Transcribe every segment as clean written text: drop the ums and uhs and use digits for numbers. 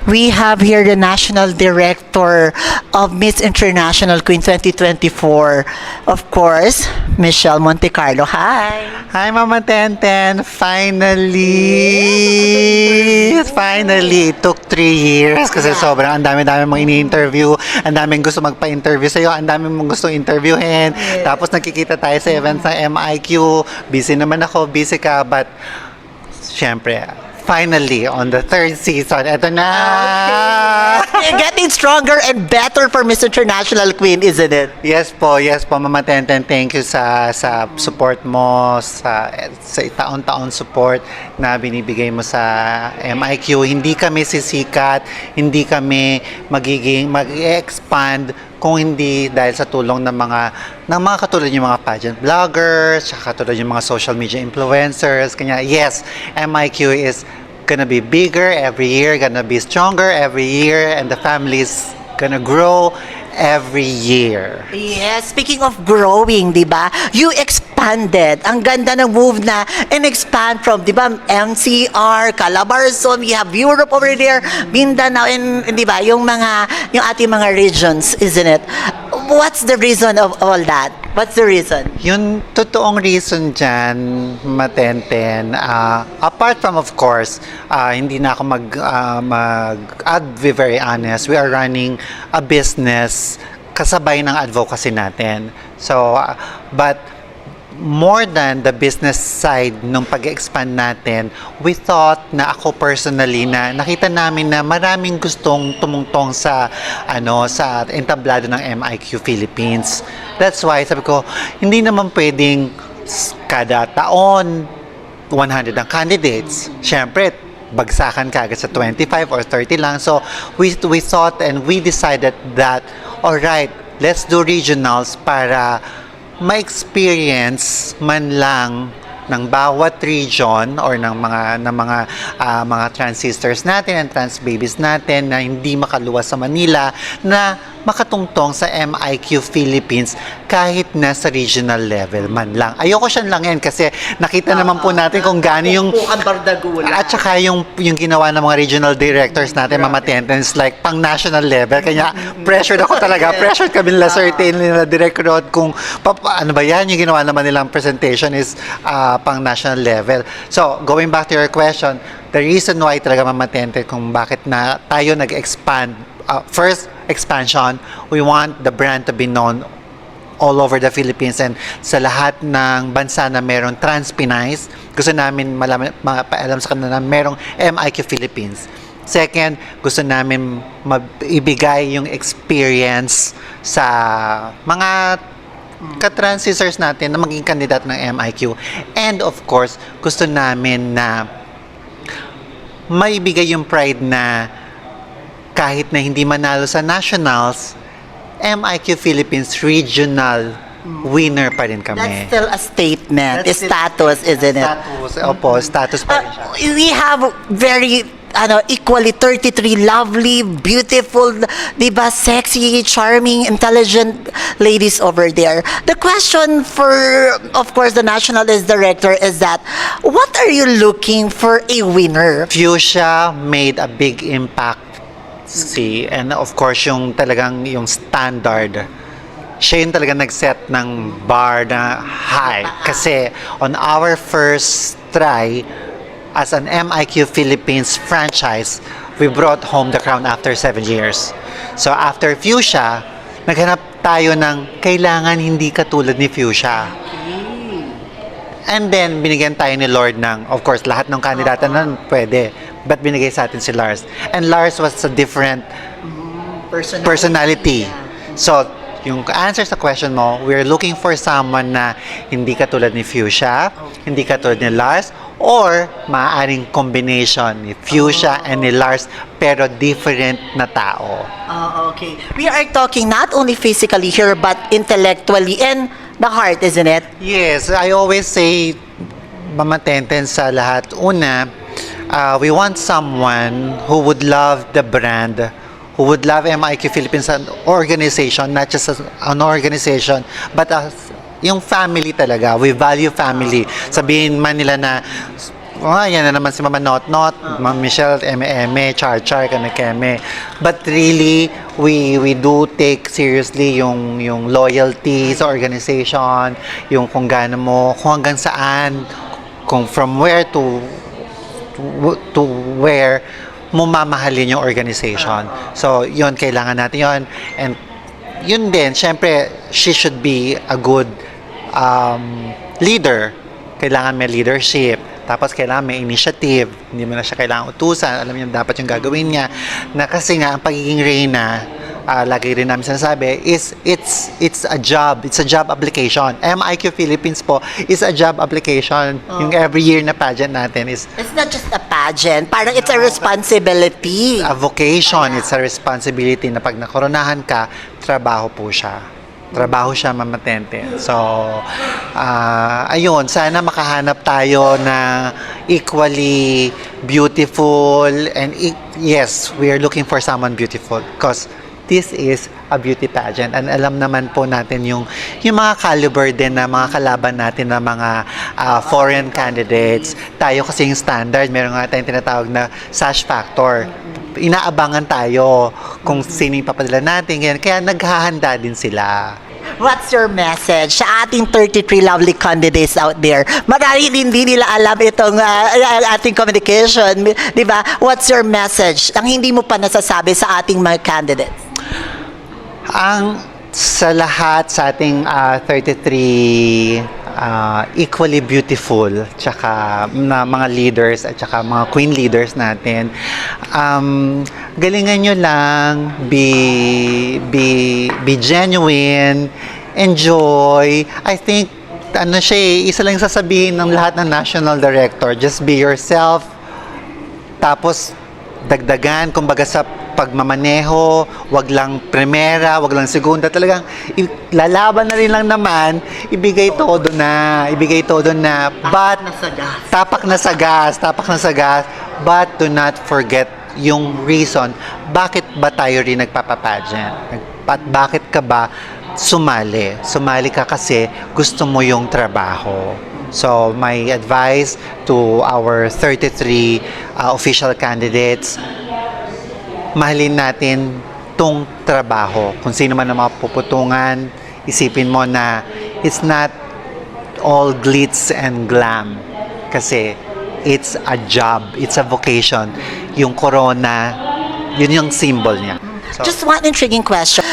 We have here the National Director of Miss International Queen 2024, of course, Michelle Montecarlo. Hi! Hi, Mama Tenten! Finally! Finally! It took 3 years kasi sobrang ang dami-dami mong ini-interview, ang daming gusto magpa-interview sa'yo, ang daming mong gusto interviewin. Tapos nagkikita tayo sa events ng MIQ. Busy naman ako, busy ka, but syempre, finally, on the 3rd season, eto na! You're getting stronger and better for Miss International Queen, isn't it? Yes po, Mama Tenten. Thank you sa support mo, sa taon-taon support na binibigay mo sa MIQ. Hindi kami sisikat, hindi kami mag-expand kung hindi dahil sa tulong ng mga katulad yung mga pageant vloggers, katulad yung mga social media influencers. Kanya, yes, MIQ is gonna be bigger every year, gonna be stronger every year, and the family is gonna grow every year. Yes, speaking of growing, di ba? You expanded. Ang ganda ng move na and-expand from, di ba, NCR, Calabarzon, we have Europe over there, Mindanao, and di ba, yung ating mga regions, isn't it? What's the reason of all that? What's the reason? Yung totoong reason dyan, Matenten, apart from, of course, hindi na ako I'll be very honest, we are running a business kasabay ng advocacy natin. So, but more than the business side nung pag-expand natin, we thought na ako personally na nakita namin na maraming gustong tumungtong sa entablado ng MIQ Philippines. That's why sabi ko, hindi naman pwedeng kada taon 100 ang candidates. Syempre, bagsakan ka agad sa 25 or 30 lang. So, we thought and we decided that, alright, let's do regionals para ma-experience man lang ng bawat region or ng mga trans sisters natin and trans babies natin na hindi makaluwas sa Manila na makatungtong sa MIQ Philippines kahit na sa regional level man lang. Ayoko siya lang yan kasi nakita naman po natin kung gaano yung at saka yung ginawa ng mga regional directors natin, Mama Tenten, is like pang national level. Kaya pressured ako talaga. Pressured kami nila certain nila Direct Rod kung ano ba yan yung ginawa naman nilang presentation is pang national level. So, going back to your question, the reason why talaga, Mama Tenten, kung bakit na tayo nag-expand, first expansion, we want the brand to be known all over the Philippines and sa lahat ng bansa na merong trans Pinays. Gusto namin mapaalam sa kanila na merong MIQ Philippines. Second, gusto namin ibigay yung experience sa mga ka-trans sisters natin na maging kandidat ng MIQ. And of course, gusto namin na maibigay yung pride na kahit na hindi manalo sa nationals, MIQ Philippines regional winner pa rin kami. That's still a statement. It's status, isn't it? Status, opo, status pa rin siya. We have very equally 33 lovely, beautiful, diba, sexy, charming, intelligent ladies over there. The question for, of course, the National Director is that, what are you looking for a winner? Fuchsia made a big impact. And of course, yung talagang yung standard, siya yung talagang nag-set ng bar na high. Kasi on our first try, as an MIQ Philippines franchise, we brought home the crown after 7 years. So after Fuchsia, naghanap tayo ng kailangan hindi katulad ni Fuchsia. And then, binigyan tayo ni Lord ng, of course, lahat ng kandidata nun pwede. But binigay sa atin si Lars. And Lars was a different personality. So, yung answer sa question mo, we're looking for someone na hindi katulad ni Fuchsia, hindi katulad ni Lars, or maaaring combination ni Fuchsia and ni Lars pero different na tao. Okay. We are talking not only physically here but intellectually and the heart, isn't it? Yes, I always say, Mama Tenten, sa lahat, una, we want someone who would love the brand, who would love MIQ Philippines, an organization, not just an organization, but as yung family talaga. We value family. Sabihin man nila na yan na naman si Mama Not Not, Ma'am Michelle, Eme, Char Char, Keme. But really, we do take seriously yung loyalty sa organization, yung kung gaano mo, kung hanggang saan, kung from where to where mo mamahalin yung organization. So, yun, kailangan natin yun. And yun din, syempre, she should be a good leader. Kailangan may leadership. Tapos kailangan may initiative. Hindi mo na siya kailangan utusan. Alam niya dapat yung gagawin niya. Na kasi nga, ang pagiging reyna, lagi rin namin sinasabi, it's a job. It's a job application. MIQ Philippines po is a job application. Yung every year na pageant natin is It's not just a pageant. Parang it's a responsibility. a vocation. It's a responsibility na pag nakoronahan ka, trabaho po siya. Trabaho siya, mamatente. So, ayun, sana makahanap tayo na equally beautiful and yes, we are looking for someone beautiful because this is a beauty pageant and alam naman po natin yung mga caliber din na mga kalaban natin na mga foreign candidates. Tayo kasi yung standard, meron nga tayong tinatawag na sash factor. Inaabangan tayo kung sino yung papadala natin, ganyan. Kaya naghahanda din sila. What's your message sa ating 33 lovely candidates out there? Marami hindi nila alam itong ating communication, di ba? What's your message? Ang hindi mo pa nasasabi sa ating mga candidates. Ang sa lahat sa ating 33 equally beautiful tsaka na mga leaders at tsaka mga queen leaders natin, galingan nyo lang, be genuine, enjoy. I think isa lang sasabihin ng lahat ng national director, just be yourself. Tapos dagdagan, kumbaga sa pagmamaneho, wag lang primera, wag lang segunda, talagang lalaban na rin lang naman, ibigay todo na, but tapak na sa gas, but do not forget yung reason, bakit ba tayo rin nagpapapageant? At bakit ka ba sumali? Sumali ka kasi gusto mo yung trabaho. So, my advice to our 33 official candidates, mahalin natin tong trabaho. Kung sino man ang mapuputungan, isipin mo na it's not all glitz and glam. Kasi it's a job, it's a vocation. Yung corona, yun yung symbol niya. So, Just one intriguing question.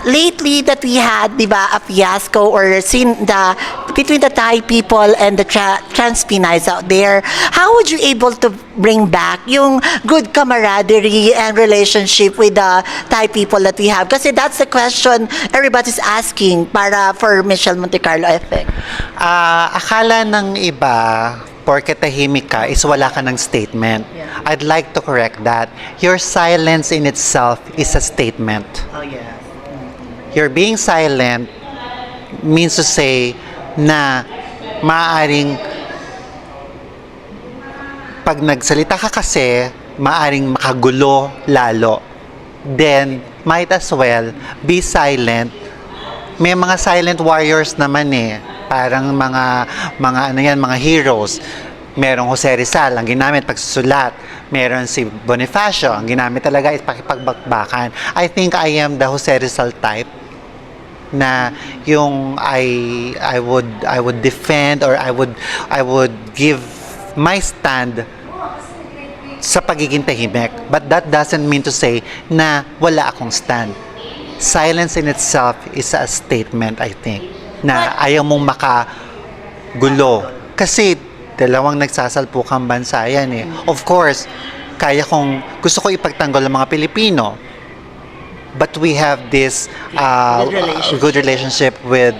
Lately that we had, di ba, a fiasco or between the Thai people and the trans Pinays out there, how would you able to bring back yung good camaraderie and relationship with the Thai people that we have? Kasi that's the question everybody's asking for Michelle Montecarlo, I think. akala ng iba, porke tahimik ka, is wala ka ng statement. Yeah. I'd like to correct that. Your silence in itself is a statement. Oh, yes. Your being silent means to say na maaaring pag nagsalita ka kasi, maaaring makagulo lalo. Then, might as well be silent. May mga silent warriors naman eh. Parang mga heroes. Merong Jose Rizal, ang ginamit pagsusulat. Meron si Bonifacio, ang ginamit talaga is pakipagbakbakan. I think I am the Jose Rizal type na yung I would defend or I would give my stand sa pagiging tahimik. But that doesn't mean to say na wala akong stand. Silence in itself is a statement, I think, na ayaw mong makagulo. Kasi dalawang nagsasalpukang bansa yan eh. Of course, gusto ko ipagtanggol ang mga Pilipino. But we have this good relationship with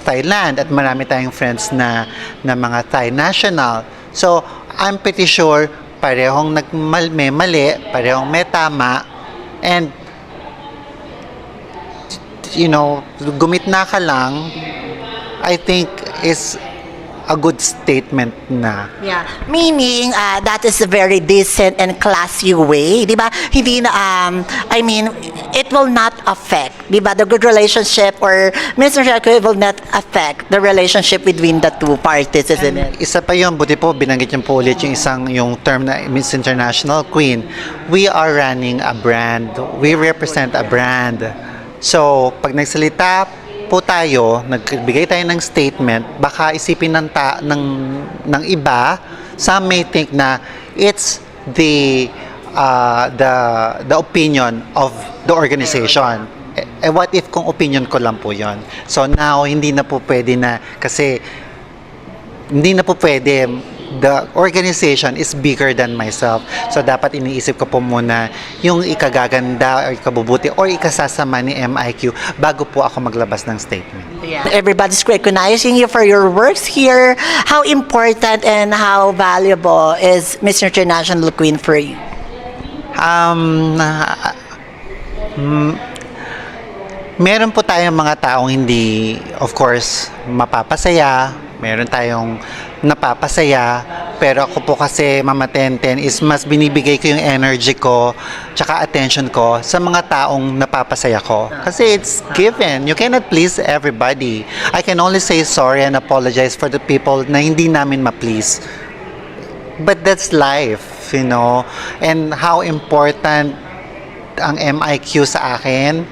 Thailand at marami tayong friends na mga Thai national. So, I'm pretty sure parehong may mali, parehong may tama, and gumitna ka lang, I think is a good statement na. Yeah. Meaning, that is a very decent and classy way, di ba? Hindi na, I mean, it will not affect, di ba, the good relationship or misunderstanding will not affect the relationship between the two parties, isn't it? Isa pa yun, buti po, binanggit niyo po ulit yung term na Miss International Queen. We are running a brand. We represent a brand. So, pag nagsalita po tayo, nagbigay tayo ng statement, baka isipin ng iba, some may think na it's the opinion of the organization. What if kung opinion ko lang po yon? So now, hindi na po pwede na, kasi hindi na po pwede, the organization is bigger than myself. So dapat iniisip ko po muna yung ikagaganda or ikabubuti or ikasasama ni MIQ bago po ako maglabas ng statement. Yeah. Everybody's recognizing you for your works here. How important and how valuable is Miss International Queen for you? Meron po tayong mga taong hindi, of course, mapapasaya. Meron tayong napapasaya. Pero ako po kasi, Mama Tenten, is mas binibigay ko yung energy ko tsaka attention ko sa mga taong napapasaya ko. Kasi it's given. You cannot please everybody. I can only say sorry and apologize for the people na hindi namin ma-please. But that's life, you know. And how important ang MIQ sa akin.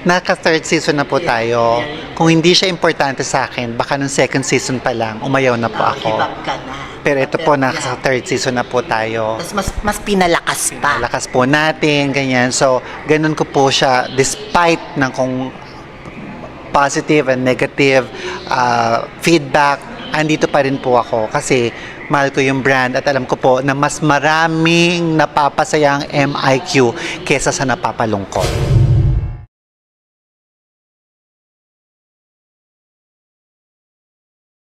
Naka-third season na po tayo. Kung hindi siya importante sa akin, baka nung second season pa lang, umayaw na po ako. Give up ka na. Pero ito po, naka-third season na po tayo. Mas pinalakas pa. Lakas po natin, ganyan. So, ganun ko po siya, despite ng kung positive and negative feedback, andito pa rin po ako. Kasi, mahal ko yung brand at alam ko po na mas maraming napapasaya ang MIQ kesa sa napapalungkot.